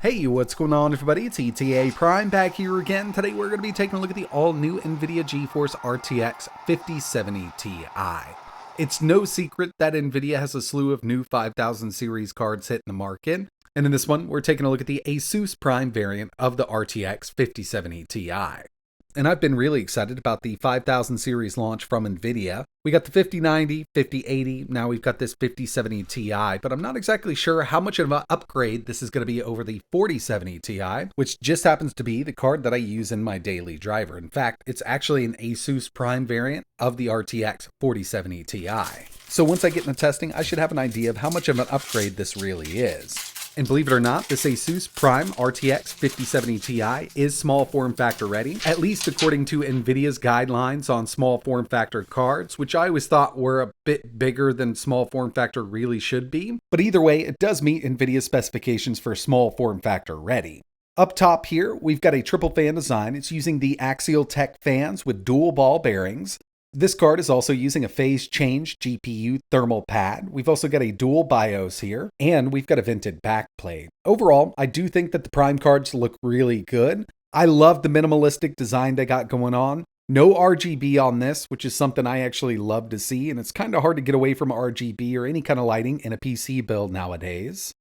Hey, what's going on everybody? It's Etaprime back here again. Today we're going to be taking a look at the all-new Nvidia Geforce RTX 5070 Ti. It's no secret that Nvidia has a slew of new 5000 series cards hitting the market, and in this one we're taking a look at the ASUS Prime variant of the RTX 5070 Ti. And I've been really excited about the 5000 series launch from Nvidia. We got the 5090, 5080, now we've got this 5070 Ti, but I'm not exactly sure how much of an upgrade this is going to be over the 4070 Ti, which just happens to be the card that I use in my daily driver. In fact, it's actually an ASUS Prime variant of the RTX 4070 Ti. So once I get into testing, I should have an idea of how much of an upgrade this really is. And believe it or not, this ASUS Prime RTX 5070 Ti is small form factor ready, at least according to Nvidia's guidelines on small form factor cards, which I always thought were a bit bigger than small form factor really should be. But either way, it does meet Nvidia's specifications for small form factor ready. Up top here, we've got a triple fan design. It's using the Axial Tech fans with dual ball bearings. This card is also using a phase change GPU thermal pad. We've also got a dual BIOS here, and we've got a vented backplate. Overall, I do think that the Prime cards look really good. I love the minimalistic design they got going on. No RGB on this, which is something I actually love to see, and it's kind of hard to get away from RGB or any kind of lighting in a PC build nowadays.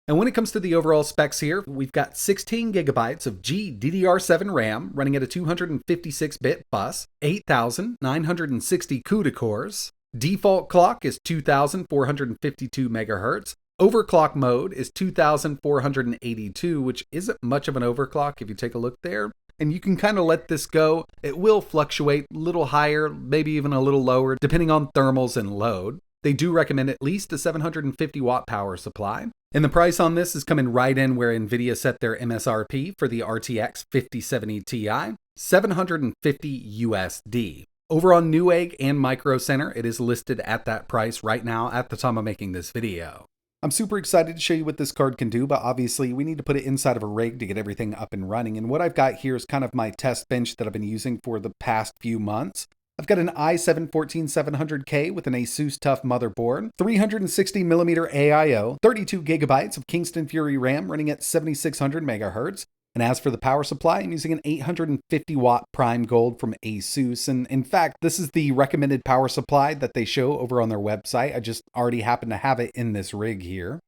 And when it comes to the overall specs here, we've got 16 gigabytes of GDDR7 RAM running at a 256-bit bus, 8,960 CUDA cores. Default clock is 2,452 megahertz. Overclock mode is 2,482, which isn't much of an overclock if you take a look there. And you can kind of let this go. It will fluctuate a little higher, maybe even a little lower, depending on thermals and load. They do recommend at least a 750 watt power supply. And the price on this is coming right in where Nvidia set their MSRP for the RTX 5070 Ti, $750 USD. Over on Newegg and Micro Center, it is listed at that price right now at the time of making this video. I'm super excited to show you what this card can do, but obviously we need to put it inside of a rig to get everything up and running. And what I've got here is kind of my test bench that I've been using for the past few months. I've got an i7-14700K with an ASUS TUF motherboard, 360mm AIO, 32 gigabytes of Kingston Fury RAM running at 7600 megahertz. And as for the power supply, I'm using an 850 watt Prime Gold from ASUS. And in fact, this is the recommended power supply that they show over on their website. I just already happen to have it in this rig here.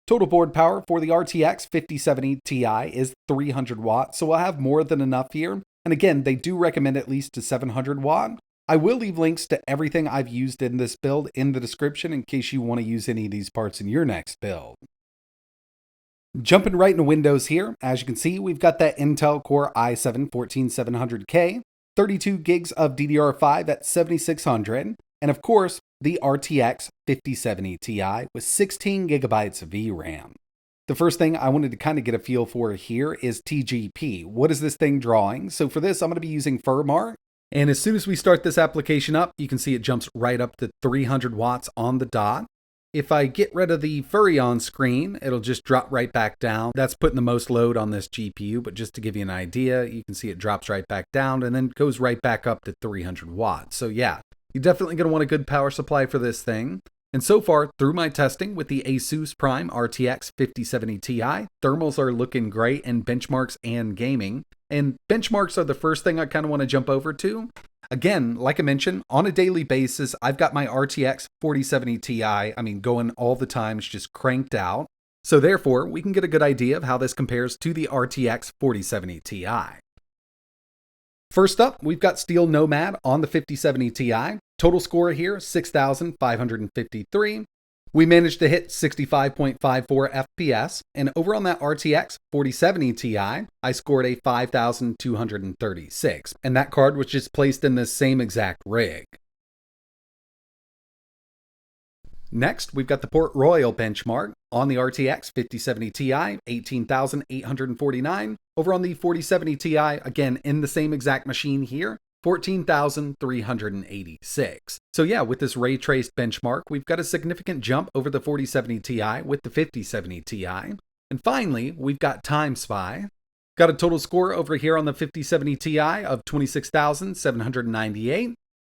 Total board power for the RTX 5070 Ti is 300 watts, so we'll have more than enough here. And again, they do recommend at least a 700 watt. I will leave links to everything I've used in this build in the description in case you want to use any of these parts in your next build. Jumping right into Windows here, as you can see, we've got that Intel Core i7-14700K, 32 gigs of DDR5 at 7600, and of course, the RTX 5070 Ti with 16 gigabytes of VRAM. The first thing I wanted to kind of get a feel for here is TGP. What is this thing drawing? So for this, I'm going to be using Firmar. And as soon as we start this application up, you can see it jumps right up to 300 watts on the dot. If I get rid of the Furrion screen, it'll just drop right back down. That's putting the most load on this GPU, but just to give you an idea, you can see it drops right back down and then goes right back up to 300 watts. So yeah, you're definitely going to want a good power supply for this thing. And so far, through my testing with the ASUS Prime RTX 5070 Ti, thermals are looking great in benchmarks and gaming. And benchmarks are the first thing I kind of want to jump over to. Again, like I mentioned, on a daily basis, I've got my RTX 4070 Ti, going all the time, it's just cranked out. So therefore, we can get a good idea of how this compares to the RTX 4070 Ti. First up, we've got Steel Nomad on the 5070 Ti. Total score here, 6,553. We managed to hit 65.54 FPS, and over on that RTX 4070 Ti, I scored a 5,236, and that card was just placed in the same exact rig. Next, we've got the Port Royal benchmark on the RTX 5070 Ti, 18,849. Over on the 4070 Ti, again, in the same exact machine here, 14,386. So yeah, with this ray traced benchmark, we've got a significant jump over the 4070 Ti with the 5070 Ti. And finally, we've got Time Spy. Got a total score over here on the 5070 Ti of 26,798.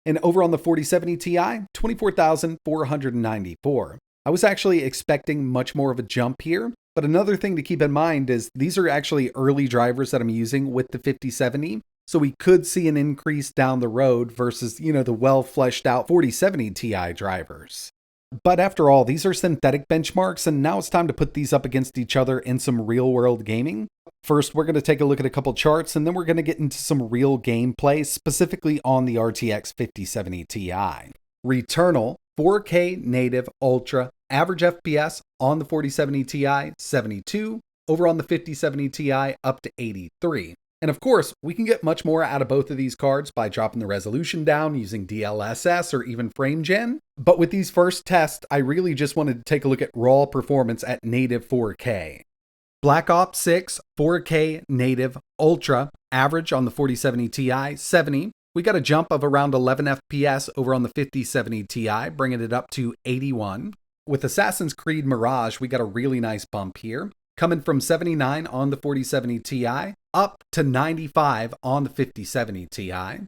And over on the 4070 Ti, 24,494. I was actually expecting much more of a jump here, But another thing to keep in mind is these are actually early drivers that I'm using with the 5070. So we could see an increase down the road versus, the well fleshed out 4070 Ti drivers. But after all, these are synthetic benchmarks, and now it's time to put these up against each other in some real world gaming. First, we're going to take a look at a couple charts, and then we're going to get into some real gameplay, specifically on the RTX 5070 Ti. Returnal, 4K native ultra, average FPS on the 4070 Ti, 72, over on the 5070 Ti, up to 83. And of course, we can get much more out of both of these cards by dropping the resolution down using DLSS or even FrameGen. But with these first tests, I really just wanted to take a look at raw performance at native 4K. Black Ops 6 4K native ultra average on the 4070 Ti, 70. We got a jump of around 11 FPS over on the 5070 Ti, bringing it up to 81. With Assassin's Creed Mirage, we got a really nice bump here, coming from 79 on the 4070 Ti, up to 95 on the 5070 Ti. And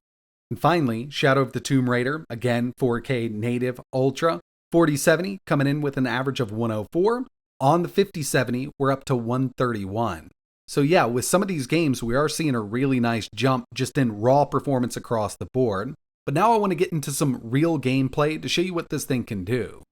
finally, Shadow of the Tomb Raider, again 4K native ultra, 4070 coming in with an average of 104. On the 5070, we're up to 131. So yeah, with some of these games, we are seeing a really nice jump just in raw performance across the board. But now I want to get into some real gameplay to show you what this thing can do.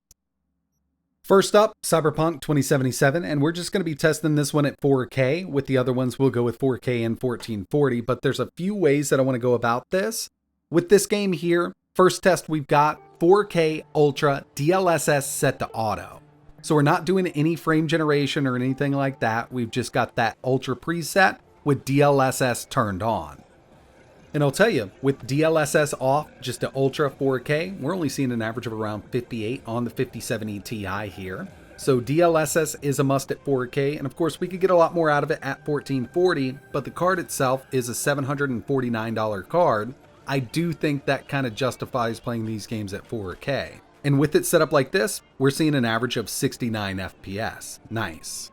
First up, Cyberpunk 2077, and we're just going to be testing this one at 4K. With the other ones, we'll go with 4K and 1440, but there's a few ways that I want to go about this. With this game here, first test we've got 4K Ultra DLSS set to auto. So we're not doing any frame generation or anything like that. We've just got that Ultra preset with DLSS turned on. And I'll tell you, with DLSS off, just to Ultra 4K, we're only seeing an average of around 58 on the 5070 Ti here. So DLSS is a must at 4K, and of course we could get a lot more out of it at 1440, but the card itself is a $749 card. I do think that kind of justifies playing these games at 4K. And with it set up like this, we're seeing an average of 69 FPS. Nice.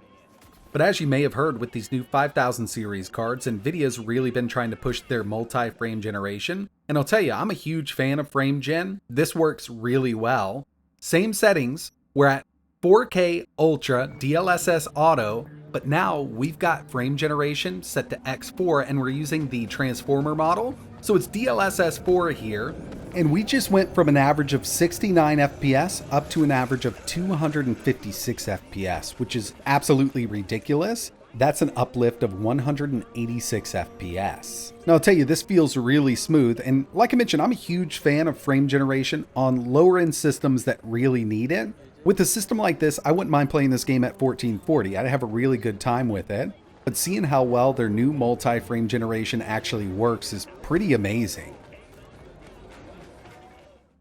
But as you may have heard with these new 5000 series cards, Nvidia's really been trying to push their multi-frame generation. And I'll tell you, I'm a huge fan of frame gen. This works really well. Same settings, we're at 4K Ultra DLSS Auto, but now we've got frame generation set to X4 and we're using the transformer model. So it's DLSS 4 here. And we just went from an average of 69 FPS up to an average of 256 FPS, which is absolutely ridiculous. That's an uplift of 186 FPS. Now I'll tell you, this feels really smooth. And like I mentioned, I'm a huge fan of frame generation on lower end systems that really need it. With a system like this, I wouldn't mind playing this game at 1440. I'd have a really good time with it. But seeing how well their new multi-frame generation actually works is pretty amazing.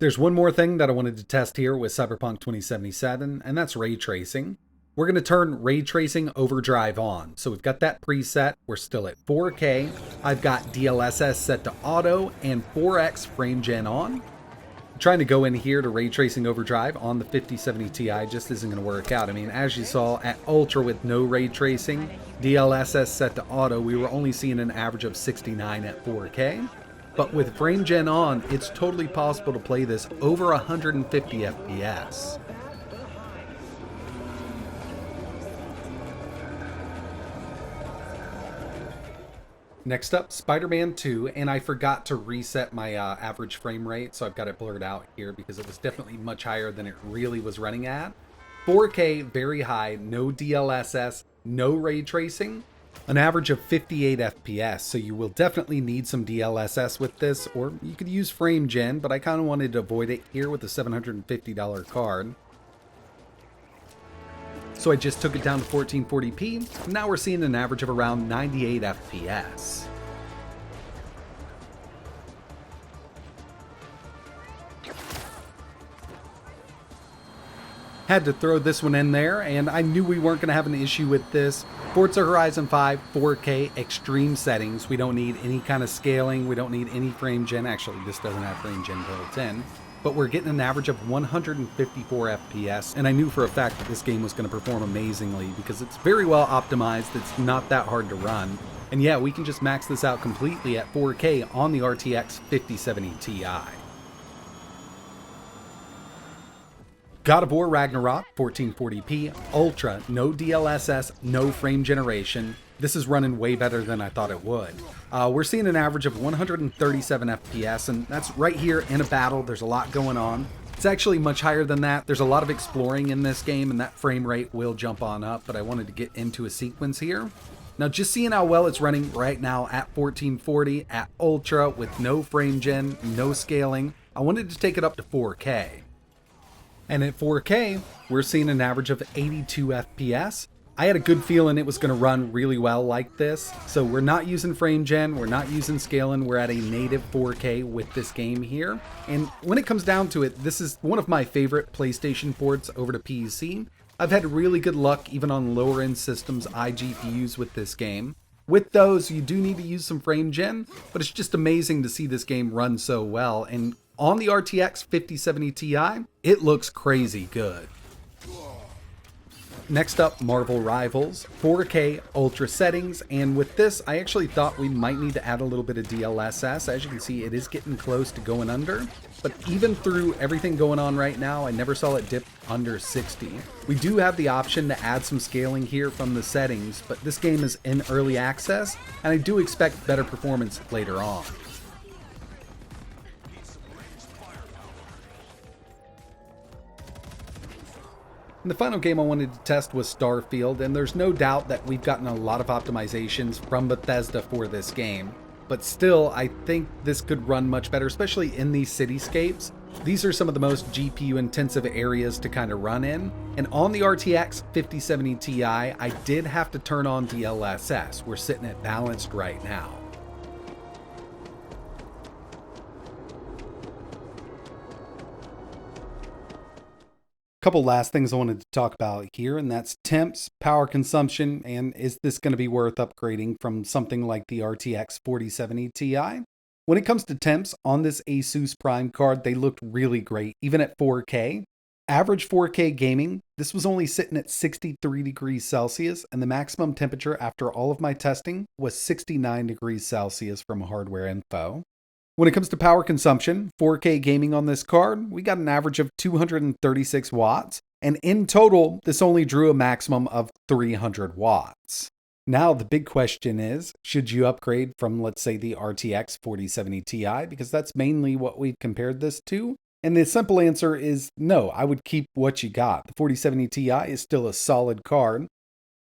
There's one more thing that I wanted to test here with Cyberpunk 2077, and that's ray tracing. We're going to turn ray tracing overdrive on. So we've got that preset. We're still at 4K. I've got DLSS set to auto and 4X frame gen on. I'm trying to go in here to ray tracing overdrive on the 5070 Ti just isn't going to work out. I mean, as you saw at Ultra with no ray tracing, DLSS set to auto, we were only seeing an average of 69 at 4K. But with frame gen on, it's totally possible to play this over 150 FPS. Next up, Spiderman 2, and I forgot to reset my average frame rate, so I've got it blurred out here because it was definitely much higher than it really was running at. 4K, very high, no DLSS, no ray tracing. An average of 58 FPS, so you will definitely need some DLSS with this, or you could use frame gen, but I kind of wanted to avoid it here with a $750 card. So I just took it down to 1440p, and now we're seeing an average of around 98 FPS. Had to throw this one in there, and I knew we weren't going to have an issue with this. Forza Horizon 5 4K extreme settings. We don't need any kind of scaling. We don't need any frame gen. Actually, this doesn't have frame gen built in. But we're getting an average of 154 FPS, and I knew for a fact that this game was going to perform amazingly because it's very well optimized. It's not that hard to run. And yeah, we can just max this out completely at 4K on the RTX 5070 Ti. God of War Ragnarok, 1440p, Ultra, no DLSS, no frame generation. This is running way better than I thought it would. We're seeing an average of 137 FPS, and that's right here in a battle. There's a lot going on. It's actually much higher than that. There's a lot of exploring in this game, and that frame rate will jump on up, but I wanted to get into a sequence here. Now, just seeing how well it's running right now at 1440, at Ultra, with no frame gen, no scaling, I wanted to take it up to 4K. And at 4K, we're seeing an average of 82 FPS. I had a good feeling it was going to run really well like this. So we're not using frame gen, we're not using scaling, we're at a native 4K with this game here. And when it comes down to it, this is one of my favorite PlayStation ports over to PC. I've had really good luck even on lower end systems, iGPUs with this game. With those, you do need to use some frame gen, but it's just amazing to see this game run so well. And on the RTX 5070 Ti, it looks crazy good. Next up, Marvel Rivals, 4K Ultra settings, and with this, I actually thought we might need to add a little bit of DLSS. As you can see, it is getting close to going under, but even through everything going on right now, I never saw it dip under 60. We do have the option to add some scaling here from the settings, but this game is in early access, and I do expect better performance later on. And the final game I wanted to test was Starfield, and there's no doubt that we've gotten a lot of optimizations from Bethesda for this game. But still, I think this could run much better, especially in these cityscapes. These are some of the most GPU intensive areas to kind of run in. And on the RTX 5070 Ti, I did have to turn on DLSS. We're sitting at balanced right now. Couple last things I wanted to talk about here, and that's temps, power consumption, and is this going to be worth upgrading from something like the RTX 4070 Ti? When it comes to temps, on this ASUS Prime card, they looked really great, even at 4K. Average 4K gaming, this was only sitting at 63 degrees Celsius, and the maximum temperature after all of my testing was 69 degrees Celsius from Hardware Info. When it comes to power consumption, 4K gaming on this card, we got an average of 236 watts, and in total, this only drew a maximum of 300 watts. Now, the big question is, should you upgrade from, let's say, the RTX 4070 Ti, because that's mainly what we've compared this to? And the simple answer is no, I would keep what you got. The 4070 Ti is still a solid card.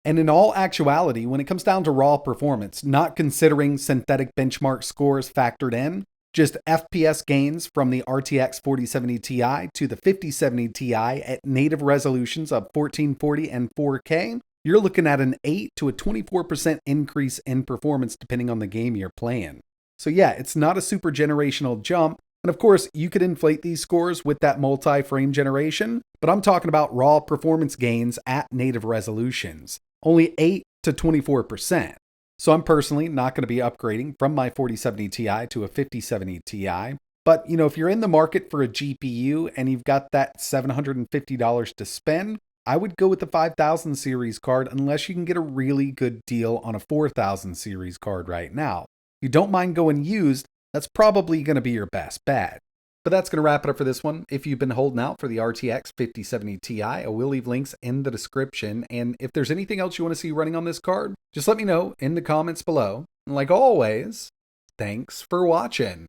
And in all actuality, when it comes down to raw performance, not considering synthetic benchmark scores factored in, just FPS gains from the RTX 4070 Ti to the 5070 Ti at native resolutions of 1440 and 4K, you're looking at an 8 to a 24% increase in performance depending on the game you're playing. So yeah, it's not a super generational jump. And of course, you could inflate these scores with that multi-frame generation, but I'm talking about raw performance gains at native resolutions. Only 8 to 24%. So I'm personally not going to be upgrading from my 4070 Ti to a 5070 Ti. But, if you're in the market for a GPU and you've got that $750 to spend, I would go with the 5000 series card unless you can get a really good deal on a 4000 series card right now. If you don't mind going used, that's probably going to be your best bet. But that's going to wrap it up for this one. If you've been holding out for the RTX 5070 Ti, I will leave links in the description. And if there's anything else you want to see running on this card, just let me know in the comments below. And like always, thanks for watching.